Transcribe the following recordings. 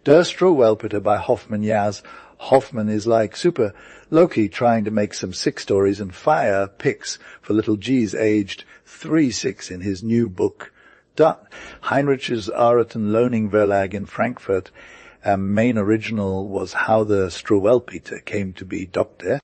Der Struwwelpeter by Hoffmann. Yes, Hoffmann is like Super Loki trying to make some sick stories and fire picks for little G's aged 3-6 in his new book. Heinrich's Areten Loaning Verlag in Frankfurt. Main original was How the Struwwelpeter Came to be Doctor.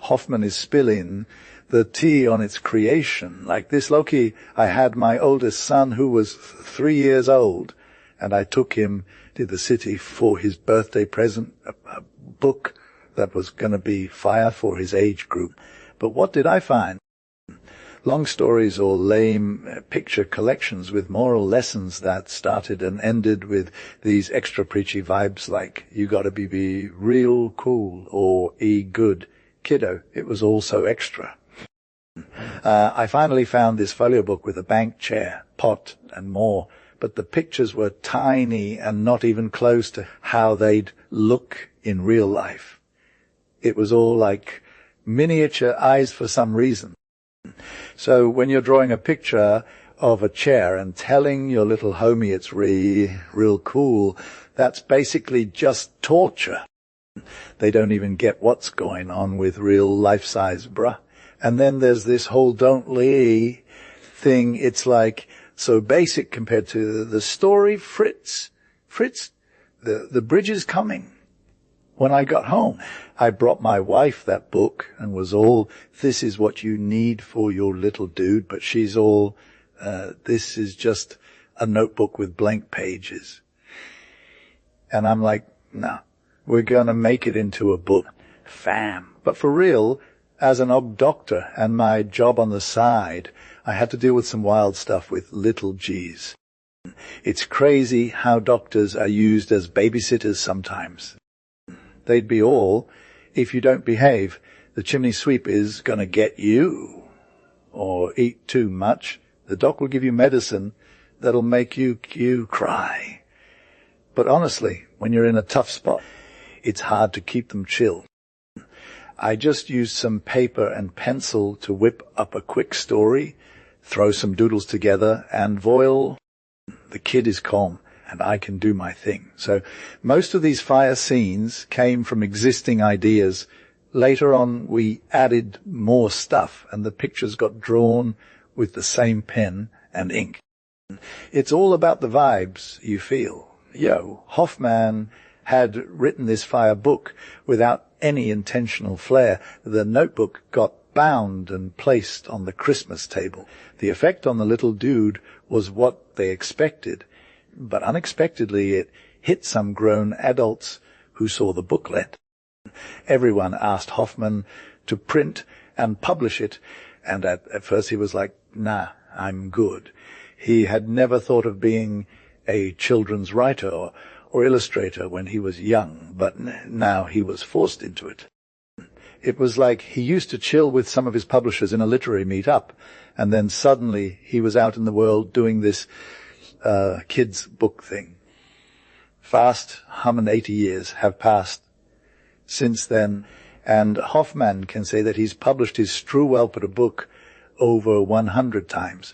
Hoffmann is spilling the tea on its creation. Like this Loki, I had my oldest son who was 3 years old, and I took him to the city for his birthday present, a book that was going to be fire for his age group. But what did I find? Long stories or lame picture collections with moral lessons that started and ended with these extra preachy vibes like, you gotta be real cool or good. Kiddo, it was all so extra. I finally found this folio book with a bank chair, pot, and more, but the pictures were tiny and not even close to how they'd look in real life. It was all like miniature eyes for some reason. So when you're drawing a picture of a chair and telling your little homie it's real cool, that's basically just torture. They don't even get what's going on with real life-size bruh. And then there's this whole don't lee thing. It's like so basic compared to the story Fritz, the bridge is coming. When I got home, I brought my wife that book and was all, this is what you need for your little dude, but she's all, this is just a notebook with blank pages. And I'm like, no, we're going to make it into a book. Fam. But for real, as an ob doctor and my job on the side, I had to deal with some wild stuff with little G's. It's crazy how doctors are used as babysitters sometimes. They'd be all, if you don't behave, the chimney sweep is going to get you. Or eat too much, the doc will give you medicine that'll make you cry. But honestly, when you're in a tough spot, it's hard to keep them chill. I just used some paper and pencil to whip up a quick story, throw some doodles together, and voila, the kid is calm. And I can do my thing. So most of these fire scenes came from existing ideas. Later on, we added more stuff, and the pictures got drawn with the same pen and ink. It's all about the vibes you feel. Hoffmann had written this fire book without any intentional flair. The notebook got bound and placed on the Christmas table. The effect on the little dude was what they expected. But unexpectedly it hit some grown adults who saw the booklet. Everyone asked Hoffmann to print and publish it, and at first he was like, nah, I'm good. He had never thought of being a children's writer or illustrator when he was young, but now he was forced into it. It was like he used to chill with some of his publishers in a literary meet-up, and then suddenly he was out in the world doing this kids' book thing. Fast, 180 years have passed since then, and Hoffmann can say that he's published his Struwwelpeter book over 100 times.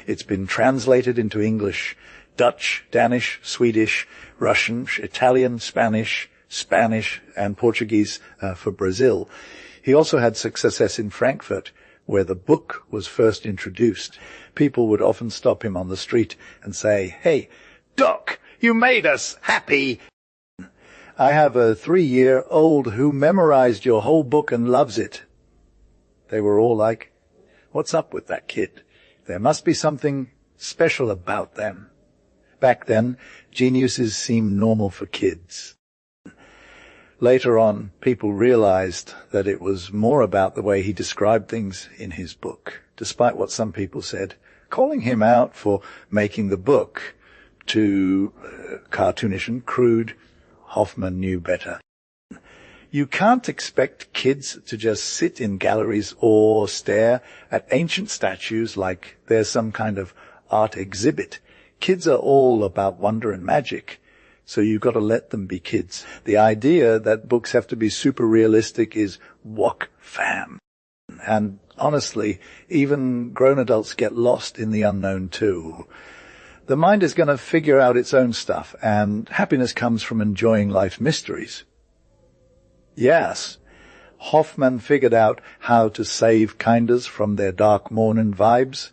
It's been translated into English, Dutch, Danish, Swedish, Russian, Italian, Spanish, and Portuguese for Brazil. He also had success in Frankfurt, where the book was first introduced. People would often stop him on the street and say, "Hey, Doc, you made us happy." I have a 3-year-old who memorized your whole book and loves it. They were all like, what's up with that kid? There must be something special about them. Back then, geniuses seemed normal for kids. Later on, people realized that it was more about the way he described things in his book, despite what some people said, calling him out for making the book too cartoonish and crude. Hoffmann knew better. You can't expect kids to just sit in galleries or stare at ancient statues like they're some kind of art exhibit. Kids are all about wonder and magic. So you've got to let them be kids. The idea that books have to be super realistic is wok fam. And honestly, even grown adults get lost in the unknown too. The mind is going to figure out its own stuff, and happiness comes from enjoying life's mysteries. Yes, Hoffmann figured out how to save kinders from their dark morning vibes.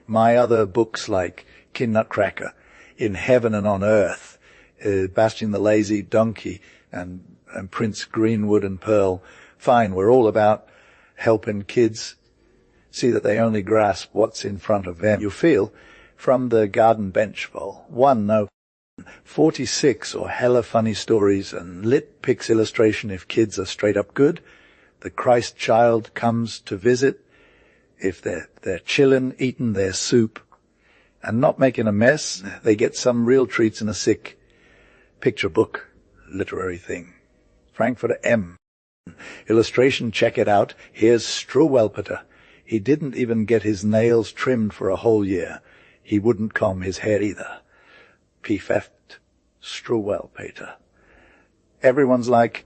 My other books like Nutcracker, In Heaven and on Earth, Bastian the Lazy Donkey, and Prince Greenwood and Pearl, fine, we're all about helping kids see that they only grasp what's in front of them. You feel, from the garden bench vol, 46 or hella funny stories and lit pics illustration if kids are straight up good. The Christ child comes to visit if they're chillin', eating their soup and not making a mess. They get some real treats in a sick picture book, literary thing. Frankfurter M. Illustration, check it out. Here's Struwwelpeter. He didn't even get his nails trimmed for a whole year. He wouldn't comb his hair either. P-Feft, Struwwelpeter. Everyone's like,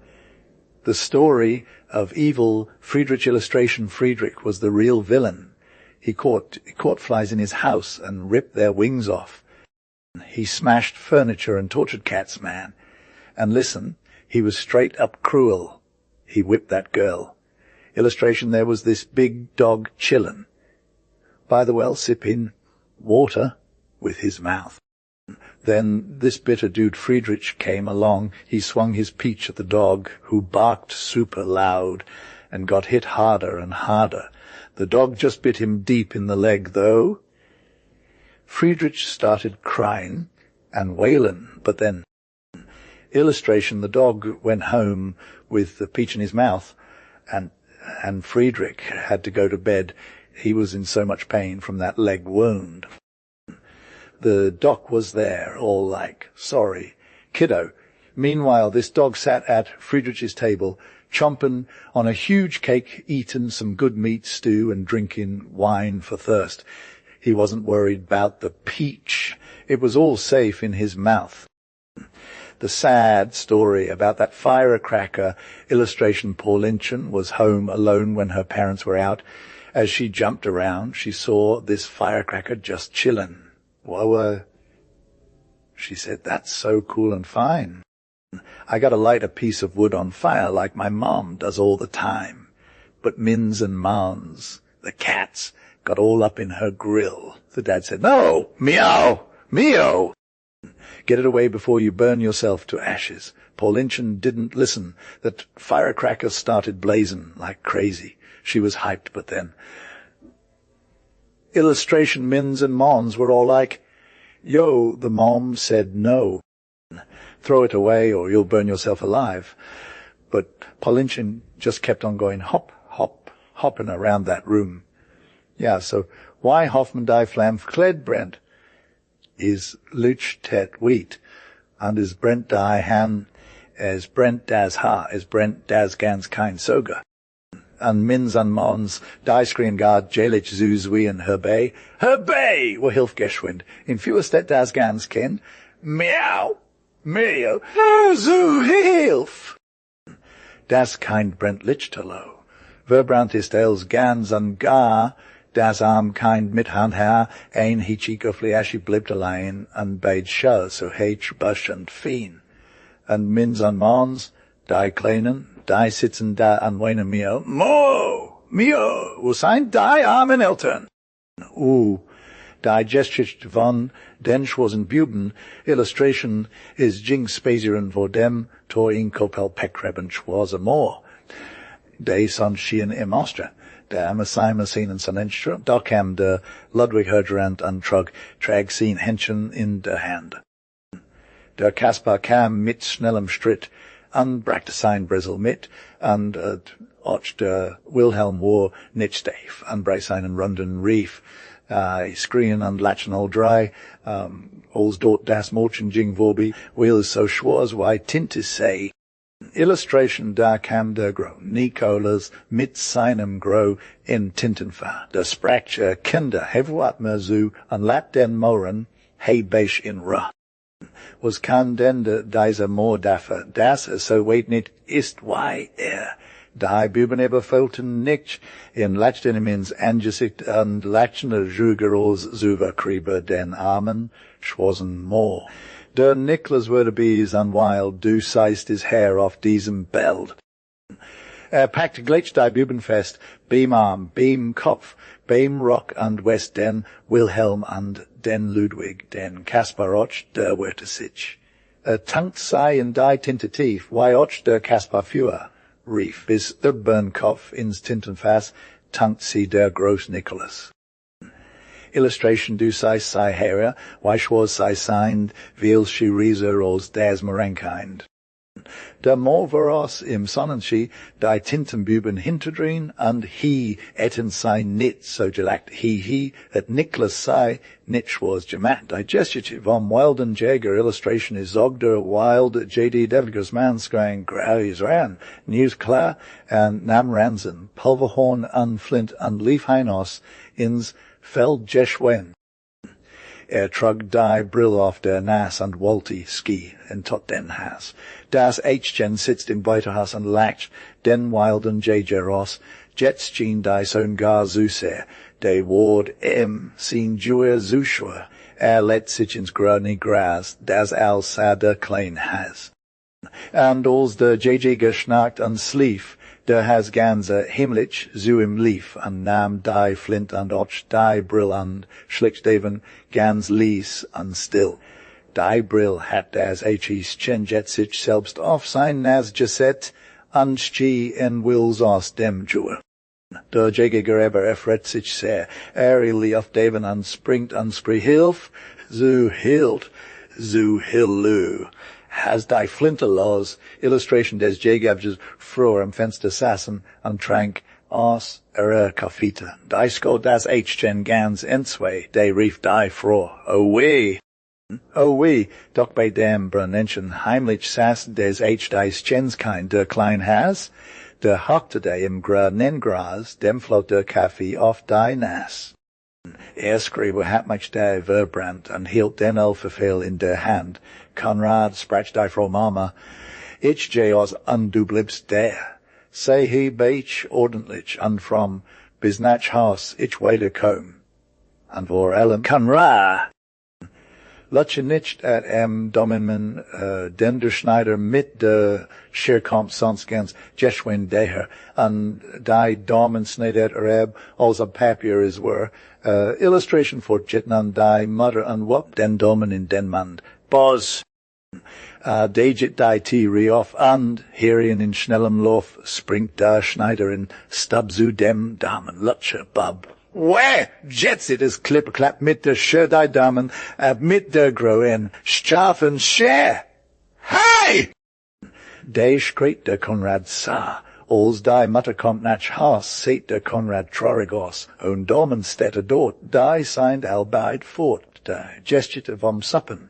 the story of evil Friedrich illustration. Friedrich was the real villain. He caught flies in his house and ripped their wings off. He smashed furniture and tortured cats, man. And listen, he was straight up cruel. He whipped that girl. Illustration, there was this big dog chillin' by the well, sipping water with his mouth. Then this bitter dude Friedrich came along. He swung his peach at the dog, who barked super loud and got hit harder and harder. The dog just bit him deep in the leg, though. Friedrich started crying and wailing, but then, illustration, the dog went home with the peach in his mouth, and Friedrich had to go to bed. He was in so much pain from that leg wound. The doc was there, all like, sorry, kiddo. Meanwhile, this dog sat at Friedrich's table, chomping on a huge cake, eating some good meat stew and drinking wine for thirst. He wasn't worried about the peach. It was all safe in his mouth. The sad story about that firecracker illustration, Paul Lynchen was home alone when her parents were out. As she jumped around, she saw this firecracker just chillin'. Well, she said, that's so cool and fine. I gotta light a piece of wood on fire like my mom does all the time. But Mins and Mons, the cats, got all up in her grill. The dad said, no, meow, meow. Get it away before you burn yourself to ashes. Paul Lynchen didn't listen. That firecrackers started blazing like crazy. She was hyped, but then illustration Mins and Mons were all like, yo, the mom said no. Throw it away or you'll burn yourself alive. But Paul Lynchen just kept on going hop, hop, hopping around that room. Yeah, so why Hoffmann die flam verkleed Brent? Is Luch tet wheat, and is Brent die han, as Brent das ha, as Brent das gans kein soga. And Mins and Mons, die screen guard, jelich zuzwi and herbei, were hilf geschwind, in fewer stet das gans ken, meow, meow, zu hilf. Das kind Brent lichtelo, verbrand ist els gans and gar, das arm kind mit hand her, ein hichi guffly ashy blibbed alain, and bade show, so hate bush and fiend. And Mins and Mons, die kleinen, die sitzen da an weine mio, mio, wo sein die armen Eltern. Die gestricht von den schwarzen Buben, illustration is jing spazieren vor dem, tor in kopel peckreben schwarze more. De son schien im Ostra. Der Ammersheimer scene in Sonnenstra, Dockham de Ludwig Hergerand and Trug, Trag scene Henschen in der Hand. Der Kaspar kam mit schnellem Schritt, an Brachtesein Brisel mit, and och der Wilhelm war nicht steif, an Breisein and Runden Reef, screen and latchen all dry, all's dort das Morchen jing vorbi, wheels so schwarz, why tintis say. Illustration da kam der grow, Nicolas mit seinem grow in Tintenfahr. Der Sprachche Kinder hevuat merzu an lat den Moren, hey beisch in ra. Was kann denn dieser Moor dafür, das so weit nicht ist, why Die Buben eber Fulton nicht in Lachtenimins Angesicht und Lachner Jugeros Zuverkriebe den Armen schwossen more. Der Nicholas Werdebees and Wild do seist his hair off diesem Beld. Packed gleich die Bubenfest, beam Arm, beam Kopf, beam Rock and West den Wilhelm and den Ludwig, den Kasparoch der Wertesich. Tankt sei in die Tintetief, why och der Kaspar Führer. Reef bis der Bernkopf ins Tintenfass, tankt sie der Groß Nicholas. Illustration du sei Heria, why schwas sei signed, viel she Rieser als des Merenkind. Der Morveros im Sonnenski, die Tintenbuben hinterdrien, and he etten sei nit, so gelackt he, at Nicholas sei, nit schwas gemat. Digestive vom Wilden Jäger illustration is Ogder Wild J.D. Devgers man scrying Graus ran, News klar, and Nam Ransen, Pulverhorn and Flint and Leaf Heinos, ins Feld Jeschwen. Trug die Brill auf der Nas and Walti ski en tot den has. Das H-gen sitzt im Beuterhaus and lacht den Wilden J.J. Ross, jets Jean die son gar Zuser, de Ward M. seen Juer Zuschwer, let sich ins gröne Gras, das al der klein has. And alls der J.J. geschnarkt and slief, der has ganze Himmlich, zu im Lief, and nam die Flint and Och, die Brill and Schlicksteven, gans Lies and still. Die Brill hat das H.E.s Chenjetsich selbst auf sein Nas geset, and Ski en Wills aus dem Jur. Der J.G. Gereber erfret sich sehr, li auf Daven and springt and spree hilf, zu hillu. Has die Flinterlaws, illustration des J.G.'s Fror am Fenster sassen and trank aus Kafita. Die sko das H-gen gans ensway, de rief die Fror. Oh weh, doch bei dem Brunenchen Heimlich sassen des H-dies Chenskind der klein has, der hockte de im Nengras, dem float der Kaffee auf die Nas. Skriebe hat much der Verbrand and hielt den Elferfehl in der Hand. Conrad sprach die Frau Mama. Ich geh aus undublips der. Sei he beich ordentlich and from bis nach Haus ich weiter komm. And vor allem Conrad. Lutsche nicht at Dominman den Schneider mit der Schirkomp sonstgens Jeschwin deher and die Domen snedet Arab als a papier is were illustration for Jitnan die Mutter and wop den Domen in Denmand. Boz. Dejit die T off and Herian in schnellem Lauf springt da Schneider in Stubzu dem Damen Lutsche Bub. Where jetsit is klipperklap mit der Schör die Damen mit der Groen Strafen Scher. Hey! De schreit der Konrad sa. Als die Mutter kommt nach Haus, seht der Konrad Trorigos, und Domenstädter dort, die seid albeit fort, die gestite vom Suppen.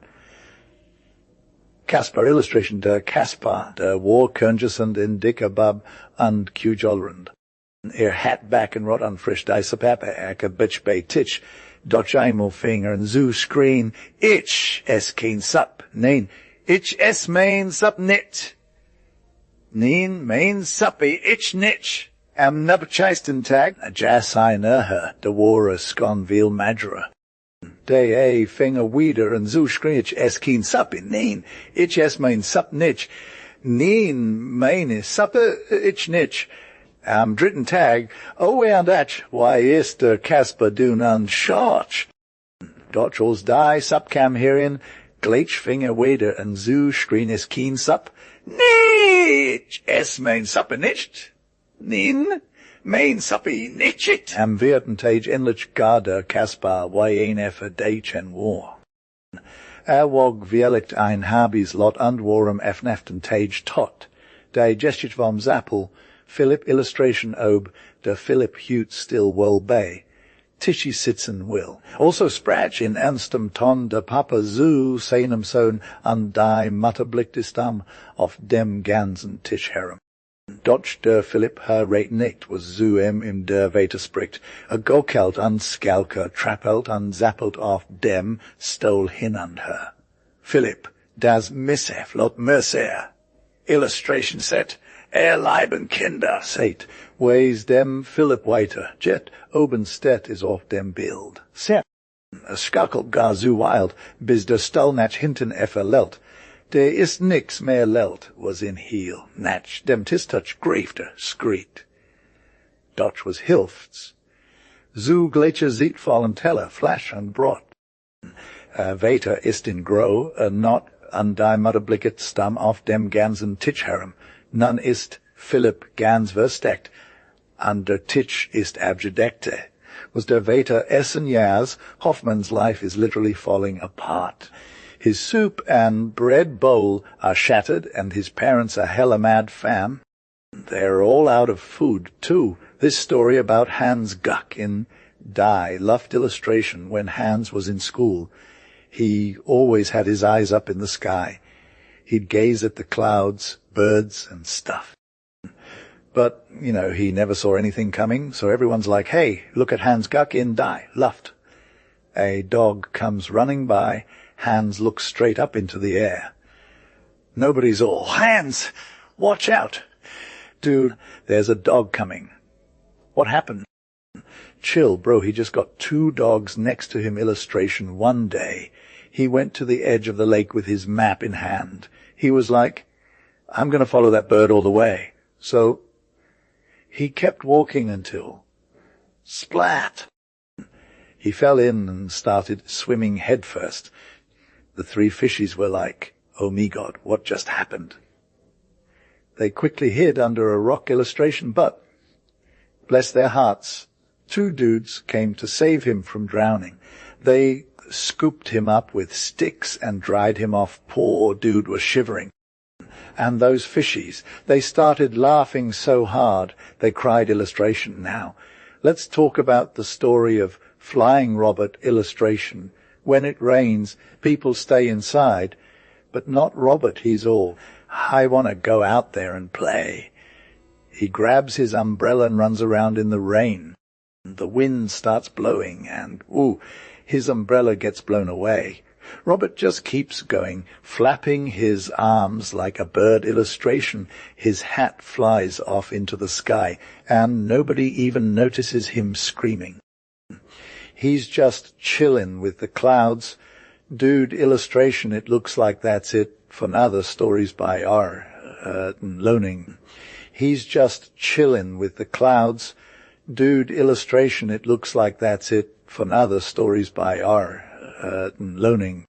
Kaspar illustration der Kaspar, der Warköngesund in dicker Bub and Kujolrund. Hat back and rot on frisch die Sapapa a bitch bei Titch, Dutch einmal Finger and zoo screen, ich es kein Sup, nein, ich es mein Sup nit. Nein, mein Suppi, ich nitch. Am nubbecheisten tag, a jas I her, de war a sconville madra. De finger weeder and zoo screen, ich es kein Suppi, nein, ich es mein Sup nitch. Nein, meine Suppe, ich nitch. Am dritten tag, and ach, why is der Kasper doen an Schorch? Dort als die Sup kam hierin, gleich finger weeder and zoo screen is keen Sup. Nicht, es mein Suppe nicht. Nin, mein Suppi nicht. Am vierten Tage endlich gar der Kaspar, why ein effer Deitsch en war. Wog vieligt ein Habis lot and warm efneften Tage tot. Die gestit vom Zappel, Philip illustration ob, der Philip Hute still well bay. Tishy sitzen will. Also sprach in ernstem Ton der Papa zu seinem Sohn an die Mutter blickte am auf dem ganzen Tischherren. Dotch der Philipp her rate nicht was zu im der Weter spricht. A gokelt an Skalker trappelt an zappelt auf dem stole hin an her. Philipp, das Missef lot Mercer. Illustration set. Lieben Kinder, sagt, wees dem Philippweiter, jet obenstedt is auf dem Bild. Set, schakkelt gar so wild, bis der Stallnatch hinten effe lelt. Der is nix mehr lelt, was in heel, natch, dem tistouch grafter, screet. Dutch was hilfts. Zu gleiche zietvallen teller, flash and brot. Weiter ist in grow, not an die Mutterblicket stam auf dem ganzen Tischherem. Nun ist Philipp ganz versteckt, an der Tisch ist abgedeckt. Was der Weiter essen jas, Hoffmann's life is literally falling apart. His soup and bread bowl are shattered, and his parents are hella mad fam. They're all out of food, too. This story about Hans Guck in Die loved illustration when Hans was in school. He always had his eyes up in the sky. He'd gaze at the clouds, birds, and stuff. But, he never saw anything coming, so everyone's like, hey, look at Hans Guck in Die, Luft. A dog comes running by. Hans looks straight up into the air. Nobody's all, Hans, watch out. Dude, there's a dog coming. What happened? Chill, bro, he just got 2 dogs next to him illustration one day. He went to the edge of the lake with his map in hand. He was like, I'm going to follow that bird all the way. So he kept walking until splat. He fell in and started swimming headfirst. The 3 fishies were like, oh me God, what just happened? They quickly hid under a rock illustration, but, bless their hearts, 2 dudes came to save him from drowning. They scooped him up with sticks and dried him off. Poor dude was shivering. And those fishies, they started laughing so hard, they cried illustration. Now, let's talk about the story of Flying Robert illustration. When it rains, people stay inside, but not Robert, he's all, I want to go out there and play. He grabs his umbrella and runs around in the rain. The wind starts blowing and, his umbrella gets blown away. Robert just keeps going, flapping his arms like a bird illustration. His hat flies off into the sky, and nobody even notices him screaming. He's just chillin' with the clouds. Dude illustration, it looks like that's it for other stories by R. Loaning. He's just chillin' with the clouds. Dude illustration, it looks like that's it for other stories by R. Loaning.